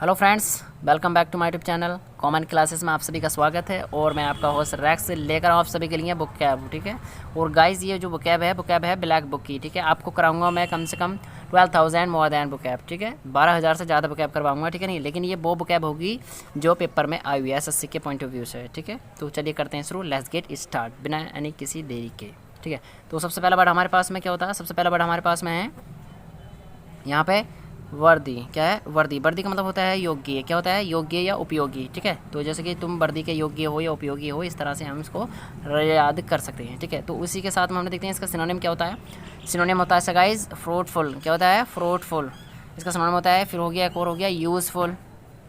Hello friends, welcome back to my YouTube channel common classes में आप सभी का स्वागत है। और मैं आपका होस्ट रैक्स लेकर आऊँ आप सभी के लिए बुक कैब, ठीक है। और गाइस ये जो बुक कैब है ब्लैक बुक की, ठीक है। आपको कराऊंगा मैं कम से कम 12,000 मोर दैन बुक कैब, ठीक है। 12,000 से ज़्यादा बुक कैब करवाऊंगा, ठीक है। नहीं, लेकिन ये वो बुक कैब होगी जो पेपर में आई हुई है एसएससी के पॉइंट ऑफ व्यू से, ठीक है। तो चलिए करते हैं शुरू, लेट्स गेट स्टार्ट बिना यानी किसी देरी के, ठीक है। तो सबसे पहला वर्ड हमारे पास में क्या होता है? सबसे पहला वर्ड हमारे पास में है यहाँ पे वर्दी। क्या है? वर्दी। वर्दी का मतलब होता है योग्य। क्या होता है? योग्य या उपयोगी, ठीक है। तो जैसे कि तुम वर्दी के योग्य हो या उपयोगी हो, इस तरह से हम इसको याद कर सकते हैं, ठीक है। तो उसी के साथ में हम देखते हैं इसका सिनोनिम क्या होता है। सिनोनिम होता है गाइस फ्रूटफुल। क्या होता है? फ्रूटफुल। इसका सिनोनिम होता है, फिर हो गया एक और हो गया यूज़फुल।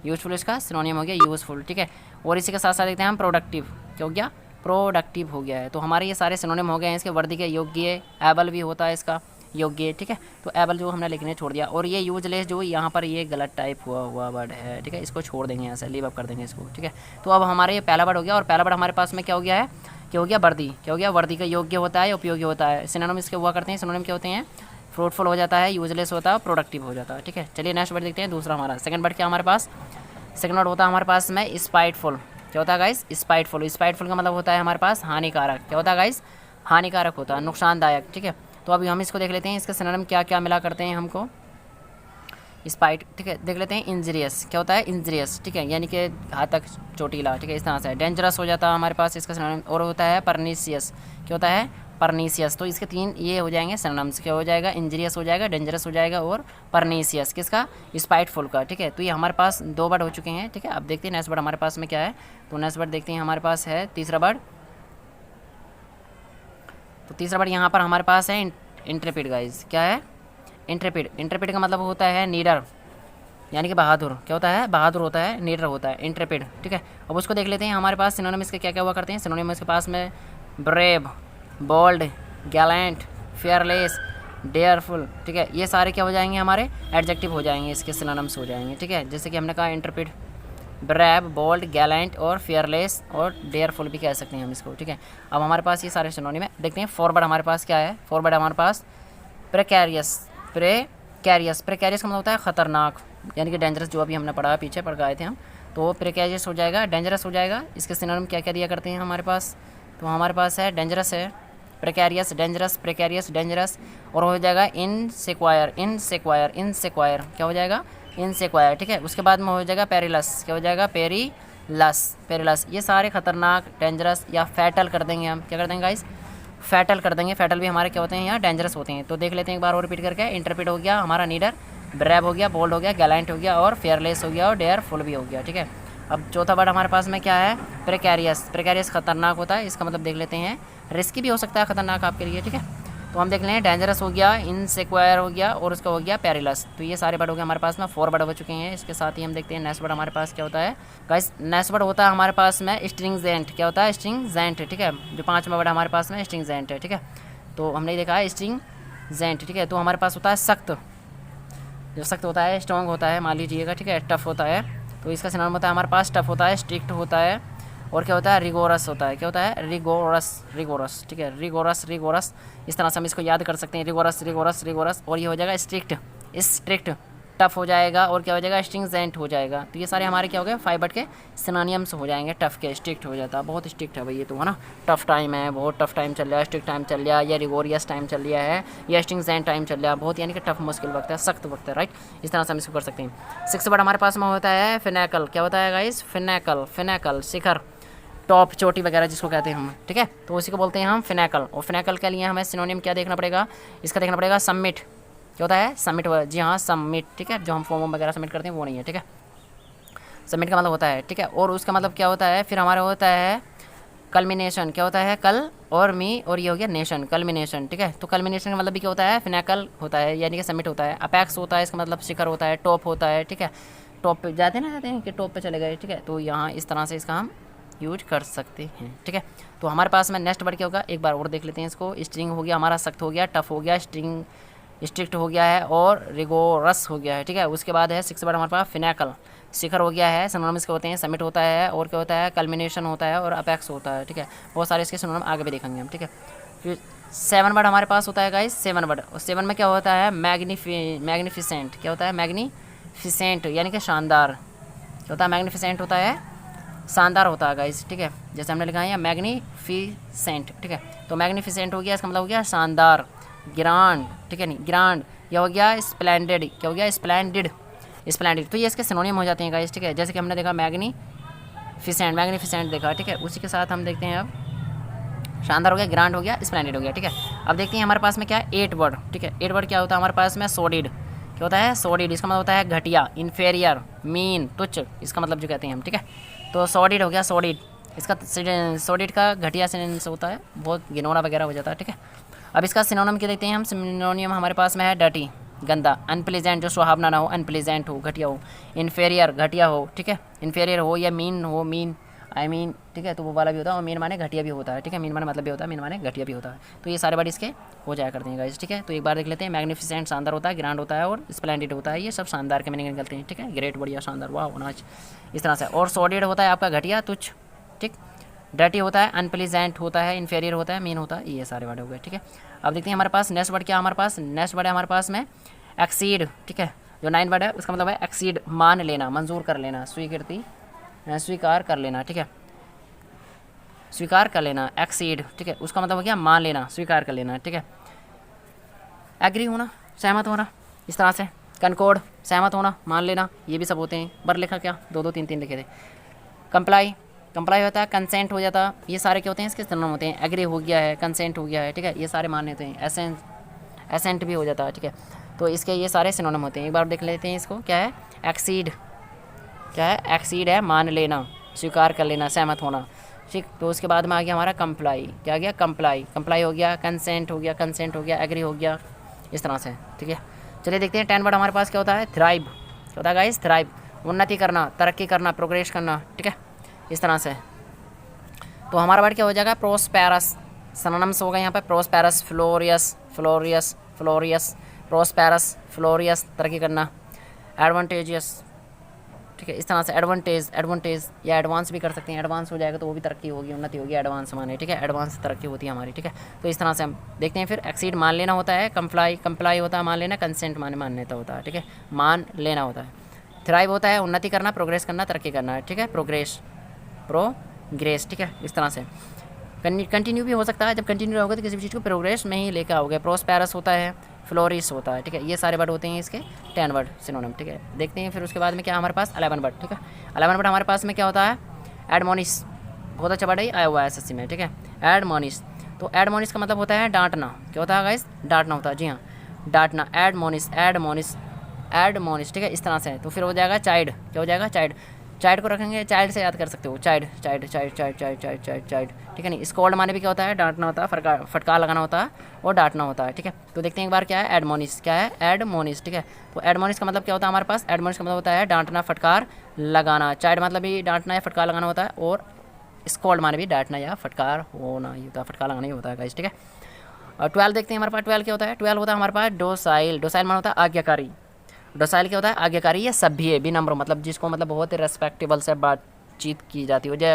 यूज़फुल इसका सिनोनिम हो गया यूज़फुल, ठीक है। और इसी के साथ साथ देखते हैं हम प्रोडक्टिव। क्या हो गया? प्रोडक्टिव हो गया है। तो हमारे ये सारे सिनोनिम हो गए हैं इसके। वर्दी के योग्य, एबल भी होता है इसका योग्य, ठीक है। तो एबल जो हमने लिखने छोड़ दिया। और ये यूजलेस जो यहाँ पर ये गलत टाइप हुआ वर्ड है, ठीक है। इसको छोड़ देंगे यहाँ से, लीव अप कर देंगे इसको, ठीक है। तो अब हमारे ये पहला वर्ड हो गया। और पहला वर्ड हमारे पास में क्या हो गया है? क्या हो गया? वर्दी। क्या हो गया? वर्दी का योग्य होता है, उपयोगी होता है। सिनोनिम इसके हुआ करते हैं। सिनोनिम क्या होते हैं? फ्रूटफुल हो जाता है, यूजलेस होता है, प्रोडक्टिव हो जाता है, ठीक है। चलिए नेक्स्ट वर्ड देखते हैं। दूसरा हमारा सेकंड वर्ड क्या हमारे पास? सेकंड वर्ड होता है हमारे पास में स्पाइटफुल। क्या होता है गाइस? स्पाइटफुल। स्पाइटफुल का मतलब होता है हमारे पास हानिकारक। क्या होता है गाइस? हानिकारक होता है, नुकसानदायक, ठीक है। तो अभी हम इसको देख लेते हैं, इसके सिनोनिम क्या क्या मिला करते हैं हमको। स्पाइट, ठीक है। देख लेते हैं इंजरियस। क्या होता है? इंजरियस, ठीक है, यानी कि घातक, चोटीला, ठीक है। इस तरह से डेंजरस हो जाता है हमारे पास इसका सिनोनिम। और होता है परनीसियस। क्या होता है? परनीसियस। तो इसके तीन ये हो जाएंगे सिनोनिम्स। क्या हो जाएगा? इंजरियस हो जाएगा, डेंजरस हो जाएगा और परनीसियस। किसका? स्पाइटफुल का, ठीक है। तो ये हमारे पास दो वर्ड हो चुके हैं, ठीक है। अब देखते हैं नेक्स्ट वर्ड हमारे पास में क्या है। तो नेक्स्ट वर्ड देखते हैं हमारे पास है तीसरा वर्ड। तो तीसरा वर्ड यहाँ पर हमारे पास है इंट्रेपिड गाइज। क्या है? इंट्रेपिड। इंट्रेपिड का मतलब होता है नीडर, यानी कि बहादुर। क्या होता है? बहादुर होता है, नीडर होता है, इंट्रेपिड, ठीक है। अब उसको देख लेते हैं हमारे पास सिनोनिम इसके क्या क्या हुआ करते हैं। सिनोनिम इसके पास में ब्रेव, बोल्ड, गैलेंट, फियरलेस, डेयरफुल, ठीक है। ये सारे क्या हो जाएंगे? हमारे एडजेक्टिव हो जाएंगे, इसके सिनोनिम्स हो जाएंगे, ठीक है। जैसे कि हमने कहा इंट्रेपिड, ब्रेव, बोल्ड, गैलेंट और फियरलेस और डेयरफुल भी कह सकते हैं हम इसको, ठीक है। अब हमारे पास ये सारे सिनोनिम है। देखते हैं फॉरवर्ड हमारे पास क्या है। फॉरवर्ड हमारे पास प्रेकैरियस। प्रेकैरियस। प्रेकैरियस का मतलब होता है खतरनाक, यानी कि डेंजरस, जो अभी हमने पढ़ा पीछे पढ़ गए थे हम। तो प्रेकैरियस हो जाएगा, डेंजरस हो जाएगा। इसके सिनोनिम क्या क्या दिया करते हैं हमारे पास? तो हमारे पास है डेंजरस है, प्रेकैरियस, डेंजरस, प्रेकैरियस, डेंजरस। और हो जाएगा इनसिक्वायर। इनसिक्वायर, इनसिक्वायर क्या हो जाएगा? इनसिक्वायर, ठीक है। उसके बाद में हो जाएगा पेरिलस। क्या हो जाएगा? पेरिलस। पेरिलस। ये सारे खतरनाक, डेंजरस या फैटल कर देंगे हम। क्या कर देंगे गाइस? फैटल कर देंगे। फैटल भी हमारे क्या होते हैं? यहाँ डेंजरस होते हैं। तो देख लेते हैं एक बार और रिपीट करके। इंटरप्रेट हो गया हमारा नीडर, ब्रेव हो गया, बोल्ड हो गया, गैलेंट हो गया और फेयरलेस हो गया और डेयरफुल भी हो गया, ठीक है। अब चौथा वर्ड हमारे पास में क्या है? प्रेकैरियस। प्रेकैरियस खतरनाक होता है, इसका मतलब देख लेते हैं रिस्की भी हो सकता है खतरनाक आपके लिए, ठीक है। तो हम देख लें डेंजरस हो गया, इनसिक्वायर हो गया और उसका हो गया पेरिलस। तो ये सारे वर्ड हो गए हमारे पास में, 4 वर्ड हो चुके हैं। इसके साथ ही हम देखते हैं नेक्स्ट वर्ड हमारे पास क्या होता है गाइस। नेक्स्ट वर्ड होता है हमारे पास में स्ट्रिंगजेंट। क्या होता है? स्ट्रिंगजेंट, ठीक है। जो 5वां वर्ड हमारे पास में स्ट्रिंगजेंट है, ठीक है। तो हमने देखा है स्ट्रिंगजेंट, ठीक है। तो हमारे पास होता है सख्त। जो सख्त होता है, स्ट्रॉन्ग होता है, मान लीजिएगा, ठीक है। टफ होता है, तो इसका सिनोनिम होता है हमारे पास टफ होता है, स्ट्रिक्ट होता है और क्या होता है? रिगोरस होता है। क्या होता है? रिगोरस। रिगोरस, ठीक है। रिगोरस, रिगोरस, इस तरह से हम इसको याद कर सकते हैं। Rigorous, rigorous, rigorous. और ये हो जाएगा स्ट्रिक्ट, स्ट्रिक्ट, टफ हो जाएगा और क्या हो जाएगा? स्ट्रिंगजेंट हो जाएगा। तो ये सारे हमारे क्या हो गए? 5 वर्ड के सिनोनिम्स हो जाएंगे। टफ के, स्ट्रिक्ट हो जाता है, बहुत स्ट्रिक्ट है भाई ये तो, है ना। टफ टाइम है, बहुत टफ टाइम चल रहा है, स्ट्रिक्ट टाइम चल रहा है, या रिगोरियस टाइम चल रहा है, या स्ट्रिंगजेंट टाइम चल रहा है, बहुत, यानी कि टफ मुश्किल वक्त है, सख्त वक्त है, राइट। इस तरह से हम इसको कर सकते हैं। 6 वर्ड हमारे पास में होता है फिनैकल। क्या होता है गाइस? फिनैकल। फिनैकल शिखर, टॉप, चोटी वगैरह जिसको कहते हैं हम, ठीक है। तो उसी को बोलते हैं हम फिनैकल। और फिनैकल के लिए हमें सिनोनिम क्या देखना पड़ेगा? इसका देखना पड़ेगा समिट। क्या होता है? समिट। जी हाँ, समिट, ठीक है। जो हम फॉर्म वगैरह सबमिट करते हैं वो नहीं है, ठीक है। समिट का मतलब होता है, ठीक है। और उसका मतलब क्या होता है? फिर हमारा होता है कल्मिनेशन। क्या होता है? कल और मी और ये हो गया नेशन, कल्मिनेशन, ठीक है। तो कल्मिनेशन का मतलब भी क्या होता है? फिनैकल होता है, यानी कि समिट होता है। अपेक्स होता है, इसका मतलब शिखर होता है, टॉप होता है, ठीक है। टॉप पे जाते हैं कि टॉप पे चले गए, ठीक है। तो यहाँ इस तरह से इसका हम यूज कर सकते हैं, ठीक है। तो हमारे पास में नेक्स्ट वर्ड क्या होगा? एक बार और देख लेते हैं इसको। स्ट्रिंग हो गया हमारा, सख्त हो गया, टफ हो गया, स्ट्रिक्ट हो गया है और रिगोरस हो गया है, ठीक है। उसके बाद है 6 वर्ड हमारे पास फिनैकल। शिखर हो गया है, सिनोनिम्स के होते हैं समिट होता है और क्या होता है? कल्मिनेशन होता है और अपेक्स होता है, ठीक है। बहुत सारे इसके सिनोनिम आगे भी देखेंगे हम, ठीक है। फिर 7 वर्ड हमारे पास होता है गाइस, 7 वर्ड। और 7 में क्या होता है? मैग्निफिसेंट। क्या होता है? मैग्नीफिसेंट यानी कि शानदार। क्या होता है? मैग्नीफिसेंट होता है शानदार होता है गाइस, ठीक है। जैसे हमने लिखा है यहाँ मैग्नीफिसेंट, ठीक है। तो मैग्नीफिसेंट हो गया, इसका मतलब हो गया शानदार, ग्रांड, ठीक है। नहीं, ग्रांड। यह हो गया स्प्लेंडेड। क्या हो गया? Splendid, splendid. तो ये इसके सिनोनिम हो जाते हैं गाइस, ठीक है। जैसे कि हमने देखा मैग्नीफिसेंट, मैग्नीफिसेंट देखा, ठीक है। उसी के साथ हम देखते हैं अब शानदार हो गया, ग्रांड हो गया, स्प्लेंडेड हो गया, ठीक है। अब देखते हैं हमारे पास में क्या है, 8 वर्ड, ठीक है। 8 वर्ड क्या होता है हमारे पास में? सोडिड। क्या होता है? सोडिड। इसका मतलब होता है घटिया, इन्फेरियर, मीन, तुच्छ, इसका मतलब जो कहते हैं हम, ठीक है। तो सोडिड हो गया, सोडिड। इसका सोडिड का घटिया सेंस होता है, बहुत घिनौना वगैरह हो जाता है, ठीक है। अब इसका सिनोनिम क्या देखते हैं हम? सिनोनिम हमारे पास में है डर्टी, गंदा, अनप्लीजेंट जो सुहावना ना हो, अनप्लीजेंट हो, घटिया हो, इन्फेरियर घटिया हो, ठीक है। इन्फेरियर हो या मीन हो, मीन आई मीन, ठीक है। तो वो वाला भी होता है और मीन माने घटिया भी होता है, ठीक है। मीन माने मतलब भी होता है, मीन माने घटिया भी होता है। तो ये सारे वर्ड इसके हो जाया करते हैं गाइस, ठीक है। तो एक बार देख लेते हैं। मैग्निफिसेंट शानदार होता है, ग्रांड होता है और स्प्लेंडेड होता है। ये सब शानदार के मीनिंग निकलते हैं, ठीक है। ग्रेट, बढ़िया, शानदार, वाह, नाच, इस तरह से। और सॉलिड होता है आपका घटिया, तुच्छ, ठीक। डर्टी होता है, अनप्लीजेंट होता है, इन्फेरियर होता है, मीन होता है। ये सारे वर्ड हो गए, ठीक है। अब देखते हैं हमारे पास नेक्स्ट वर्ड क्या है हमारे पास। नेक्स्ट वर्ड है हमारे पास में एक्सीड, ठीक है। जो 9 वर्ड है उसका मतलब है एक्सीड, मान लेना, मंजूर कर लेना, स्वीकृति, स्वीकार कर लेना, ठीक है। स्वीकार कर लेना, एक्सीड, ठीक है। उसका मतलब हो गया मान लेना, स्वीकार कर लेना, ठीक है। एग्री होना, सहमत होना, इस तरह से। कनकोड, सहमत होना, मान लेना, ये भी सब होते हैं। बर लिखा क्या? 2 2 3 3 लिखे थे। कंप्लाई, कंप्लाई होता है, कंसेंट हो जाता, ये सारे क्या होते हैं? इसके सिनोनिम होते हैं। एग्री हो गया है, कंसेंट हो गया है, ठीक है। ये सारे मान्य होते हैं। एसेंट, एसेंट भी हो जाता है, ठीक है। तो इसके ये सारे सिनोनिम होते हैं। एक बार देख लेते हैं इसको। क्या है? एक्सीड। क्या है? एक्सीड है मान लेना, स्वीकार कर लेना, सहमत होना, ठीक। तो उसके बाद में आ गया हमारा कंप्लाई। क्या आ गया? कंप्लाई। कंप्लाई हो गया, कंसेंट हो गया, कंसेंट हो गया, एग्री हो गया, इस तरह से, ठीक है। चलिए देखते हैं 10 वर्ड हमारे पास क्या होता है। थ्राइव। क्या होता है गाइस? थ्राइव, उन्नति करना, तरक्की करना, प्रोग्रेस करना, ठीक है, इस तरह से। तो हमारा वर्ड क्या हो जाएगा? प्रोस्पेरस। सिनोनिम्स होगा यहाँ पे प्रोस्पेरस, फ्लोरियस, फ्लोरियस, फ्लोरियस, प्रोस्पेरस, फ्लोरियस, तरक्की करना, एडवांटेजियस, ठीक है, इस तरह से। एडवांटेज, एडवांटेज या एडवांस भी कर सकते हैं। एडवांस हो जाएगा तो वो भी तरक्की होगी, उन्नति होगी, एडवांस माने, ठीक है। एडवांस तरक्की होती है हमारी, ठीक है। तो इस तरह से हम देखते हैं। फिर एक्सीड मान लेना होता है, कंप्लाई, कंप्लाई होता है मान लेना, कंसेंट माने मान्यता होता है, ठीक है, मान लेना होता है। थ्राइव होता है उन्नति करना, प्रोग्रेस करना, तरक्की करना, ठीक है, प्रोग्रेस, प्रोग्रेस, ठीक है, इस तरह से। कंटिन्यू भी हो सकता है, जब कंटिन्यू होगा तो किसी भी चीज़ को प्रोग्रेस में ही लेकर आओगे। प्रोस्पेरस होता है, फ्लोरिस होता है, ठीक है। ये सारे वर्ड होते हैं इसके 10 वर्ड सिनोनिम, ठीक है। देखते हैं फिर उसके बाद में क्या हमारे पास 11 वर्ड, ठीक है। 11 वर्ड हमारे पास में क्या होता है? एडमोनिश। बहुत अच्छा वर्ड है, आया हुआ है एसएससी में, ठीक है। एडमोनिश। तो एडमोनिश का मतलब होता है डांटना। क्या होता है गाइस? डांटना होता है, जी हाँ, डांटना। एडमोनिश, एडमोनिश, एडमोनिश, ठीक है, इस तरह से। तो फिर हो जाएगा चाइल्ड। क्या हो जाएगा? चाइल्ड। चाइल्ड को रखेंगे, चाइल्ड से याद कर सकते हो, child, child, child, child, child, child, child, child, ठीक है। नहीं, स्कॉल्ड माने भी क्या होता है? डांटना होता है, फटकार लगाना होता है और डांटना होता है, ठीक है। तो देखते हैं एक बार क्या है एडमोनिश। क्या है? एडमोनिश, ठीक है। तो एडमोनिश का मतलब क्या होता है हमारे पास? एडमोनिश का मतलब होता है डांटना, फटकार लगाना। चाइल्ड मतलब भी डांटना या फटकार लगाना होता है और स्कॉल्ड माने भी डांटना या फटकार होना ही होता है, फटकार लगाना ही होता है गाइस, ठीक है। और 12 देखते हैं हमारे पास 12 क्या होता है। 12 होता है हमारे पास डोसाइल। डोसाइल माना होता है आज्ञाकारी। डोसाइल क्या होता है? आज्ञाकारी या सभ्य, विनम्र, मतलब जिसको मतलब बहुत ही रेस्पेक्टेबल से बातचीत की जाती हो, जो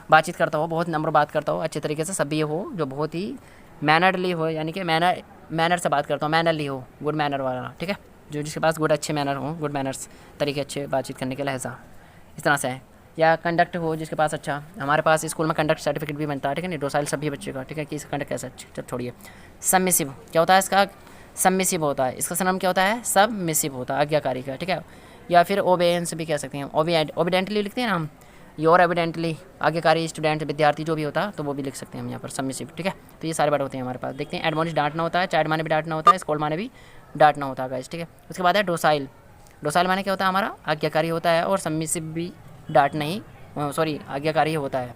बातचीत करता हो, बहुत नम्र बात करता हो, अच्छे तरीके से, सभ्य हो, जो बहुत ही मैनरली हो, यानी कि मैनर से बात करता हो, मैनरली हो, गुड मैनर वाला, ठीक है। जो जिसके पास गुड अच्छे मैनर हो, गुड मैनर्स, तरीके अच्छे बातचीत करने के लहजा, इस तरह से है। या कंडक्ट हो जिसके पास अच्छा। हमारे पास स्कूल में कंडक्ट सर्टिफिकेट भी बनता है, ठीक है। नहीं, डोसाइल सभी बच्चे का, ठीक है, कि इसका कंडक्ट कैसा अच्छा। चल छोड़िए। सबमिसिव। क्या होता है इसका? सबमिसिव होता है। इसका नाम क्या होता है? सबमिसिव होता है, आज्ञाकारी का, ठीक है। या फिर ओबेडेंस भी कह सकते हैं। ओबीडेंटली लिखते हैं ना हम, योर एविडेंटली, आज्ञाकारी, स्टूडेंट, विद्यार्थी जो भी होता तो वो भी लिख सकते हैं हम यहाँ पर, सबमिसिव, ठीक है। तो ये सारे वर्ड होते हैं हमारे पास। देखते हैं एडमोनिश डांटना होता है, चाइल्ड माने भी डांटना होता है, स्कॉल्ड माने भी डांटना होता है गाइस, ठीक है। उसके बाद है डोसाइल। डोसाइल माने क्या होता है हमारा? आज्ञाकारी होता है और सबमिसिव भी डांटना ही, सॉरी, आज्ञाकारी होता है,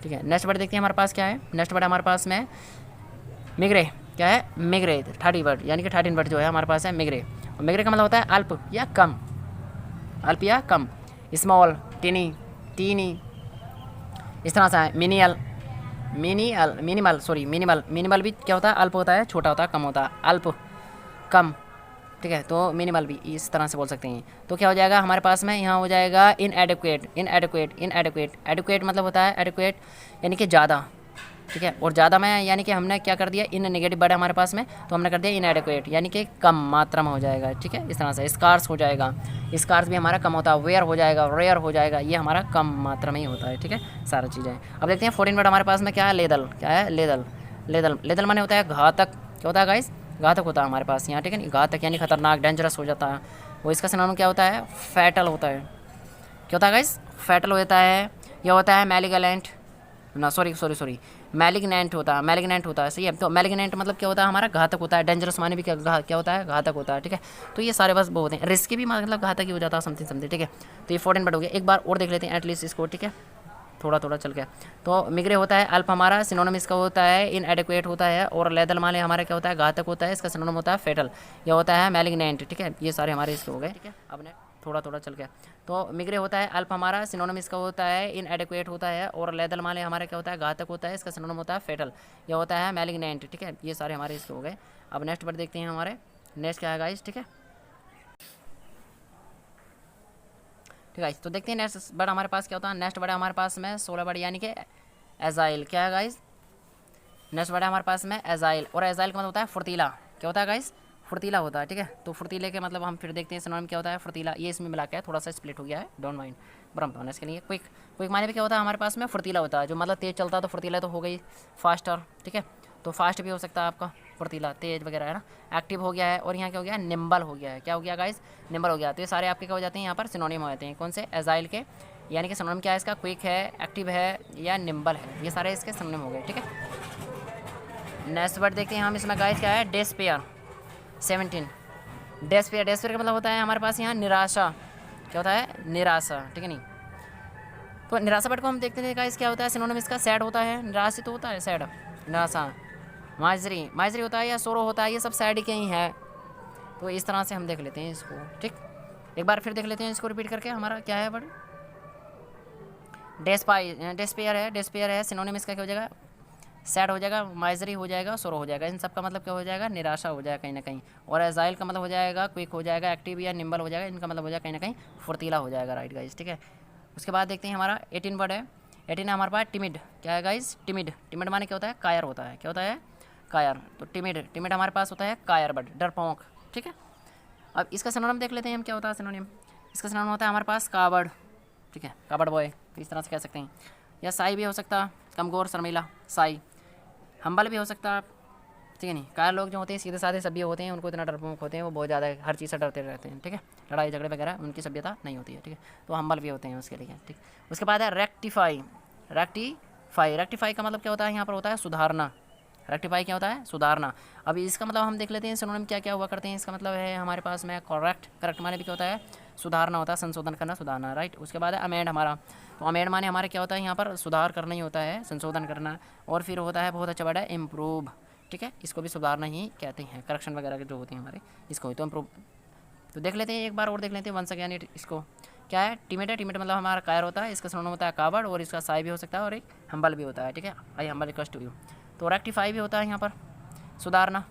ठीक है। नेक्स्ट वर्ड देखते हैं हमारे पास क्या है। नेक्स्ट वर्ड हमारे पास में मिग्रे। क्या है? मिग्रे, 30 वर्ड, यानी कि 13 वर्ड जो है हमारे पास है मिग्रे। और मिग्रे का मतलब होता है अल्प या कम, अल्प या कम, स्मॉल, टिनी, टीनी, इस तरह से है। Menial, minimal, sorry, minimal. Minimal भी क्या होता है? अल्प होता है, छोटा होता है, कम होता है, अल्प, कम, ठीक है। तो मिनिमल भी इस तरह से बोल सकते हैं। तो क्या हो जाएगा हमारे पास में? यहाँ हो जाएगा इनएडिक्वेट, इनएडिक्वेट, इनएडिक्वेट। एडिक्वेट मतलब होता है एडिक्वेट, यानी कि ज़्यादा, ठीक है। और ज़्यादा में यानी कि हमने क्या कर दिया, इन नेगेटिव वर्ड हमारे पास में, तो हमने कर दिया इनएडिक्वेट, यानी कि कम मात्रा में हो जाएगा। ठीक है, इस तरह से स्कार्स हो जाएगा, स्कार्स भी हमारा कम होता है, वेयर हो जाएगा, रेयर हो जाएगा, ये हमारा कम मात्रा में ही होता है। ठीक है, सारी चीज़ें। अब देखते हैं फॉरेन वर्ड हमारे पास में क्या है, लेदल। क्या है, लेदल। लेदल, लेदल माने होता है घातक। क्या होता है गाइस, घातक होता है हमारे पास यहाँ। ठीक है, घातक यानी खतरनाक, डेंजरस हो जाता है। वो इसका सिनोनिम क्या होता है, फैटल होता है। क्या होता है गाइस, फैटल होता है। यह होता है मैलिगलेंट, ना सॉरी मैलिग्नेंट होता है, मैलिग्नेंट होता है, सही है। तो मैलिग्नेंट मतलब क्या होता है हमारा, घातक होता है। डेंजरस माने भी क्या होता है, घातक होता है। ठीक है, तो ये सारे बस वो होते हैं। रिस्की भी मतलब घातक ही हो जाता है, समथिंग समथिंग। ठीक है, तो ये फॉरेन वर्ड हो गया। एक बार और देख लेते हैं एटलीस्ट इसको। ठीक है, थोड़ा थोड़ा चल गया। तो मिग्रे होता है अल्प हमारा, सिनोनिम इसका होता है इनएडिक्वेट होता है। और लेदल माले हमारा क्या होता है, घातक होता है, इसका सिनोनिम होता है फेटल, यह होता है मैलिग्नेंट। ठीक है, ये सारे हमारे इसके हो गए। ठीक है, अब ने थोड़ा थोड़ा चल गया। तो मिग्रे होता है अल्प हमारा, सिनोनिम इसका होता है इनएडिक्वेट होता है। और लेदल माले हमारा क्या होता है, घातक होता है, इसका सिनोनिम होता है फेटल, यह होता है मैलिग्नेंट। ठीक है, ये सारे हमारे इसके हो गए। अब नेक्स्ट वर्ड देखते हैं हमारे, नेक्स्ट क्या है गाइस। ठीक है, ठीक है, तो देखते हैं नेक्स्ट वर्ड हमारे पास क्या होता है। नेक्स्ट वर्ड हमारे पास में 16 वर्ड, यानी कि एजाइल। क्या है गाइस, नेक्स्ट वर्ड है हमारे पास में एजाइल। और एजाइल का मतलब होता है फुर्तीला। क्या होता है गाइस, फुर्तीला होता है। ठीक है, तो फुर्तीले के मतलब हम फिर देखते हैं सिनोनिम क्या होता है, फुर्तीला। ये इसमें मिला के थोड़ा सा स्प्लिट हो गया है, डोंट माइंड, भ्रम होने इसके लिए। क्विक, क्विक माने भी क्या होता है हमारे पास में, फुर्तीला होता है। जो मतलब तेज़ चलता है तो फुर्तीला तो हो गई, फास्टर। ठीक है, तो फास्ट भी हो सकता है आपका, फुर्तीला तेज वगैरह है ना। एक्टिव हो गया है। और यहाँ क्या हो गया, निम्बल हो गया है। क्या हो गया गाइस, निम्बल हो गया। तो ये सारे आपके क्या हो जाते हैं यहाँ पर, सिनोनिम हो जाते हैं। कौन से, एजाइल के, यानी कि सिनोनिम क्या है इसका, क्विक है, एक्टिव है, या निम्बल है। ये सारे इसके सिनोनिम हो गए। ठीक है, नेक्स्ट वर्ड देखते हैं हम इसमें गाइस, क्या है, डेस्पेयर। 17 डेस्पेयर। डेस्पेयर का मतलब होता है हमारे पास यहाँ निराशा। क्या होता है, निराशा। ठीक है, नहीं तो निराशा वर्ड को हम देखते थे गाइस, क्या होता है सिनोनिम इसका, सैड होता है, निराशित होता है, सैड, निराशा। माजरी, माजरी होता है, या सोरो होता है, ये सब सैड के ही है। तो इस तरह से हम देख लेते हैं इसको। ठीक, एक बार फिर देख लेते हैं इसको रिपीट करके। हमारा क्या है वर्ड, डेस्पेयर है। डेस्पेयर है, सिनोनिम इसका क्या हो जाएगा, सैड हो जाएगा, माइजरी हो जाएगा, सोरो हो जाएगा। इन सब का मतलब क्या हो जाएगा, निराशा हो जाएगा कहीं ना कहीं। और एजाइल का मतलब हो जाएगा क्विक हो जाएगा, एक्टिव या निम्बल हो जाएगा। इनका मतलब हो जाएगा कहीं ना कहीं फुर्तीला हो जाएगा। राइट गाइस, ठीक है। उसके बाद देखते हैं हमारा 18 वर्ड है। 18 है हमारे पास टिमिड। क्या है गाइस, टिमिड। टिमिड माने क्या होता है, कायर होता है। क्या होता है, कायर। तो टिमिड, टिमिड हमारे पास होता है कायर बर्ड, डरपोक। ठीक है, अब इसका सिनोनिम देख लेते हैं हम, क्या होता है सिनोनिम। इसका सिनोनिम होता है हमारे पास काबड़। ठीक है, काबड़ बॉय, तो इस तरह से कह सकते हैं। या साई भी हो सकता है, कमगोर, शर्मीला, साई। हम्बल भी हो सकता है। ठीक है, नहीं कायर लोग जो होते हैं सीधे साधे सभ्य होते हैं, उनको इतना डरपोक होते हैं, वो बहुत ज़्यादा हर चीज़ से डरते रहते हैं। ठीक है, लड़ाई झगड़े वगैरह उनकी सभ्यता नहीं होती है। ठीक है, तो हम्बल भी होते हैं उसके लिए। ठीक, उसके बाद है रेक्टिफाई। रेक्टिफाई, रेक्टिफाई का मतलब क्या होता है, यहाँ पर होता है सुधारना। रेक्टिफाई क्या होता है, सुधारना। अभी इसका मतलब हम देख लेते हैं सिनोनिम क्या क्या हुआ करते हैं। इसका मतलब है हमारे पास में करेक्ट। करेक्ट माने भी क्या होता है, सुधारना होता है, संशोधन करना, सुधारना। राइट, उसके बाद है अमेंड हमारा। तो अमेंड माने हमारे क्या होता है, यहाँ पर सुधार करना ही होता है, संशोधन करना। और फिर होता है बहुत अच्छा वर्ड है इम्प्रूव। ठीक है, इसको भी सुधारना ही कहते हैं, करेक्शन वगैरह के जो होते हैं हमारे, इसको ही तो इम्प्रूव। तो देख लेते हैं एक बार और देख लेते हैं वंस अगेन इसको। क्या है, टिमेट है। टिमेट मतलब हमारा कायर होता है, इसका सिनोनिम होता है काबड़। और इसका साई भी हो सकता है, और एक हम्बल भी होता है। ठीक है, आई हम्बल रिक्वेस्ट टू यू। तो रेक्टिफाई भी होता है यहाँ पर, सुधारना।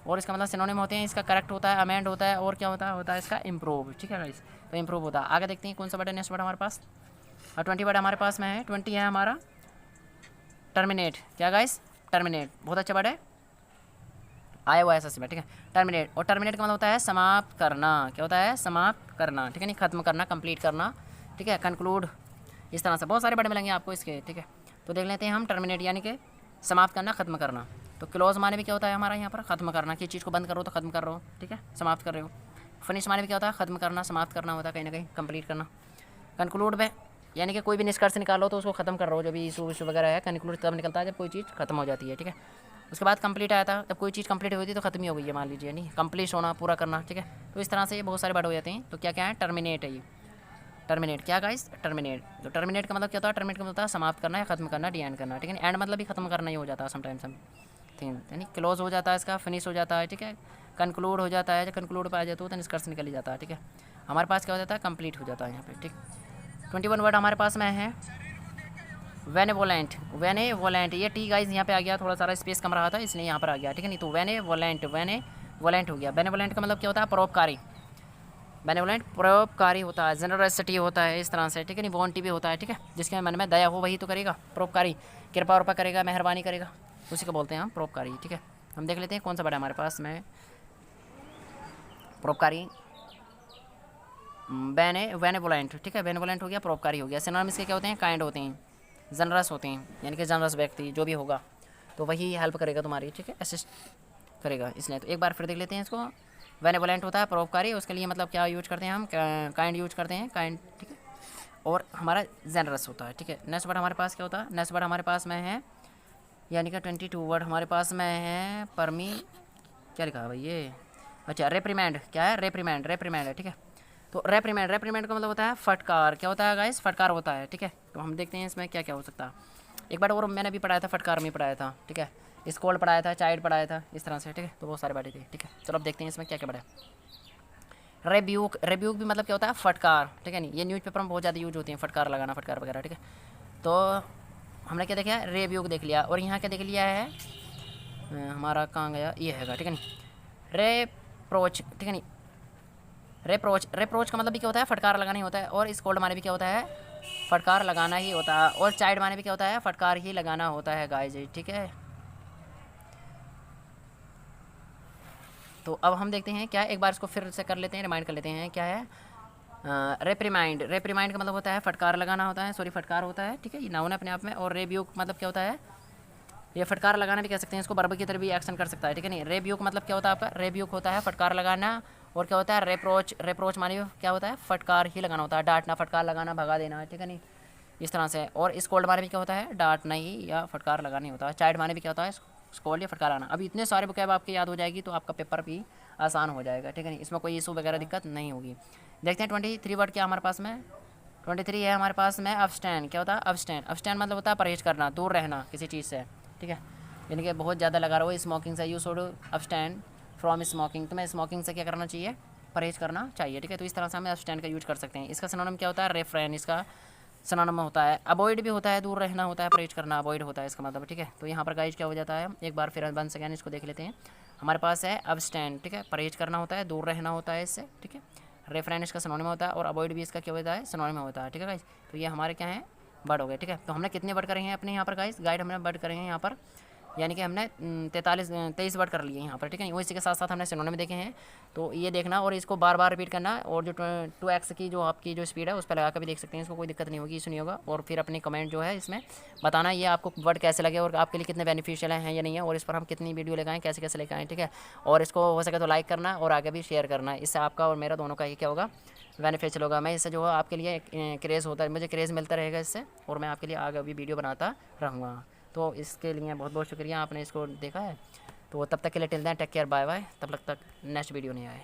और इसका मतलब सिनोनिम होते हैं, इसका करेक्ट होता है, अमेंड होता है, और क्या होता है इसका इम्प्रूव। ठीक है गाइस, तो इम्प्रूव होता है। आगे देखते हैं कौन सा वर्ड है नेक्स्ट वर्ड हमारे पास। और 20 वर्ड हमारे पास में है। 20 है हमारा टर्मिनेट। क्या गाइस, टर्मिनेट, बहुत अच्छा वर्ड है, आया हुआ है ऐसा में। ठीक है, टर्मिनेट। और टर्मिनेट का मतलब होता है समाप्त करना। क्या होता है, समाप्त करना। ठीक है, नहीं खत्म करना, कंप्लीट करना। ठीक है, कंक्लूड, इस तरह से बहुत सारे वर्ड मिलेंगे आपको इसके। ठीक है, तो देख लेते हैं हम टर्मिनेट यानी कि समाप्त करना, खत्म करना। तो क्लोज माने भी क्या होता है हमारा यहाँ पर, खत्म करना, कि चीज़ को बंद करो तो खत्म कर रहे हो। ठीक है, समाप्त कर रहे हो। फिनिश माने भी क्या होता है, खत्म करना, समाप्त करना होता है, कहीं ना कहीं कंप्लीट करना। कंक्लूड में यानी कि कोई भी निष्कर्ष निकालो तो उसको खत्म कर रहे हो, जो भी इशू वगैरह है, कंक्लूड तब निकलता है जब कोई चीज़ खत्म हो जाती है। ठीक है, उसके बाद कंप्लीट आया था, जब कोई चीज़ कंप्लीट होती है तो खत्म ही हो गई है, मान लीजिए, नहीं कंप्लीट होना, पूरा करना। ठीक है, तो इस तरह से ये बहुत सारे वर्ड हो जाते हैं। तो क्या क्या है, टर्मिनेट है ये, टर्मिनेट। क्या गाइस, टर्मिनेट। तो टर्मिनेट का मतलब क्या होता है, टर्मिनेट का मतलब होता है समाप्त करना या खत्म करना, डी एंड करना। ठीक है, एंड मतलब भी खत्म करना ही हो जाता है समटाइम्स हम, यानी क्लोज हो जाता है इसका, फिनिश हो जाता है। ठीक है, कंक्लूड हो जाता है, जब कंक्लूड पर आ जाता है तो निष्कर्ष निकल ही जाता है। ठीक है, हमारे पास क्या हो जाता है, कंप्लीट हो जाता है यहाँ पे। ठीक, 21 वर्ड हमारे पास में है वेनेवोलेंट। वेनेवोलेंट, ये टी गाइस यहाँ पे आ गया, थोड़ा सारा स्पेस कम रहा था इसलिए यहाँ पर आ गया। ठीक है, नहीं तो वेनेवोलेंट, वेनेवोलेंट हो गया। वेनेवोलेंट का मतलब क्या होता है, परोपकारी। बेनेवोलेंट परोपकारी होता है, जनरसिटी होता है इस तरह से, ठीक है नहीं, बॉन्टी भी होता है, ठीक है, जिसके मन में दया हो वही तो करेगा, परोपकारी, कृपा उर्पा करेगा, मेहरबानी करेगा, उसी को बोलते हैं हम परोपकारी, ठीक है। हम देख लेते हैं कौन सा बड़ा हमारे पास में परोपकारी, बेनेवोलेंट, ठीक है, बेनेवोलेंट हो गया, परोपकारी हो गया। सिनोनिम्स के क्या होते हैं, काइंड होते हैं, जनरस होते हैं, यानी कि जनरस व्यक्ति जो भी होगा तो वही हेल्प करेगा तुम्हारी, ठीक है, असिस्ट करेगा इसलिए। तो एक बार फिर देख लेते हैं इसको। बेनेवोलेंट होता है परोपकारी, उसके लिए मतलब क्या यूज करते हैं हम, काइंड यूज करते हैं, काइंड, ठीक है। और हमारा जनरस होता है, ठीक है। नेक्स्ट वर्ड हमारे पास क्या होता है, नेक्स्ट वर्ड हमारे पास में है, यानी कि 22 वर्ड हमारे पास में है, परमी, क्या लिखा है भाई ये, अच्छा रेप्रीमेंड, क्या है, रेप्रीमेंड, रेप्रीमेंड है, ठीक है। तो रेप्रीमेंड, रेप्रीमेंड का मतलब होता है फटकार, क्या होता है गाइस, फटकार होता है, ठीक है। तो हम देखते हैं इसमें क्या क्या हो सकता है। एक बार और मैंने भी पढ़ाया था, फटकार में पढ़ाया था, ठीक है, स्कोल्ड पढ़ाया था, चाइल्ड पढ़ाया था, इस तरह से, ठीक है। तो बहुत सारी बातें थी, ठीक है। चलो अब देखते हैं इसमें क्या क्या पढ़ा है। रेब्यूक, रेब्यूक भी मतलब क्या होता है, फटकार, ठीक है नहीं, ये न्यूज़पेपर में बहुत ज़्यादा यूज होती है, फटकार लगाना, फटकार वगैरह, ठीक है। तो हमने क्या देखा, रेब्यूक देख लिया, और यहाँ क्या देख लिया है, हमारा कहाँ गया, ये हैगा, ठीक है नहीं, रेप्रोच, ठीक है नहीं, रेप्रोच, रेप्रोच का मतलब भी क्या होता है, फटकार लगाना ही होता है, और स्कोल्ड माने भी क्या होता है, फटकार लगाना ही होता है, और चाइल्ड माने भी क्या होता है, फटकार ही लगाना होता है गाइस, ठीक है। तो अब हम देखते हैं क्या, एक बार इसको फिर से कर लेते हैं, रिमाइंड कर लेते हैं क्या है। रेप्रीमाइंड, रेप्रीमाइंड का मतलब होता है फटकार लगाना होता है, सॉरी फटकार होता है, ठीक है, ये नाउन है अपने आप में। और रेब्यूक मतलब क्या होता है, ये फटकार लगाना भी कह सकते हैं इसको, बर्ब की तरह भी एक्शन कर सकता है, ठीक है नहीं। रेब्यूक मतलब क्या होता है आपका, रेब्यूक होता है फटकार लगाना, और क्या होता है रेप्रोच, रेप्रोच मानिए क्या होता है, फटकार ही लगाना होता है, डांटना, फटकार लगाना, भगा देना, ठीक है नहीं, इस तरह से। और स्कोल्ड माने भी क्या होता है, डांटना ही या फटकार लगाना होता है। चाइल्ड माने भी क्या होता है, स्कोल्ड या फटकार आना। अभी इतने सारे बुकैब आपके याद हो जाएगी तो आपका पेपर भी आसान हो जाएगा, ठीक है नहीं, इसमें कोई इशू वगैरह दिक्कत नहीं होगी। देखते हैं 23 वर्ड क्या हमारे पास में, 23 है हमारे पास में अब्सटेन, क्या होता है अब्सटेन, अब्सटेन मतलब होता है परहेज करना, दूर रहना किसी चीज़ से, ठीक है, यानी कि बहुत ज़्यादा लगा रहो स्मोकिंग से, you should abstain from smoking, तुम्हें स्मोकिंग से क्या करना चाहिए, परहेज करना चाहिए, ठीक है। तो इस तरह से हम अब्सटेन का यूज कर सकते हैं। इसका सिनोनिम क्या होता है, रेफ्रेन, इसका सिनोनिम होता है अवॉइड भी होता है, दूर रहना होता है, परहेज करना, अवॉइड होता है इसका मतलब, ठीक है। तो यहाँ पर गाइज क्या हो जाता है, एक बार फिर वन सेकेंड इसको देख लेते हैं। हमारे पास है अब्सटेन, ठीक है, परहेज करना होता है, दूर रहना होता है इससे, ठीक है। रेफरेंस इसका सिनोनिम होता है, और अवॉइड भी इसका क्या होता है, सिनोनिम होता है, ठीक है गाइज। तो ये हमारे क्या है, वर्ड हो गए, ठीक है। तो हमने कितने वर्ड करे हैं अपने यहाँ पर गाइज, गाइड हमने वर्ड करे हैं यहाँ पर, यानी कि हमने 23 वर्ड कर लिए यहाँ पर, ठीक है। वो इसी के साथ साथ हमने सिनोनिम देखे हैं, तो ये देखना और इसको बार बार रिपीट करना। और जो 2x की जो आपकी जो स्पीड है उस पर लगा कर भी देख सकते हैं, इसको कोई दिक्कत नहीं होगी, इशू नहीं होगा। और फिर अपनी कमेंट जो है इसमें बताना ये आपको वर्ड कैसे लगे और आपके लिए कितने बेनिफिशियल हैं या नहीं है, और इस पर हम कितनी वीडियो लेकर कैसे कैसे लेकर आएँ, ठीक है। और इसको हो सके तो लाइक करना और आगे भी शेयर करना, इससे आपका और मेरा दोनों का ही क्या होगा, बेनिफिशियल होगा। मैं इससे जो है आपके लिए क्रेज़ होता है, मुझे क्रेज़ मिलता रहेगा इससे, और मैं आपके लिए आगे भी वीडियो बनाता रहूँगा। तो इसके लिए बहुत बहुत शुक्रिया, आपने इसको देखा है। तो तब तक के लिए टिल दें, टेक केयर, बाय बाय, तब तक नेक्स्ट वीडियो नहीं आए।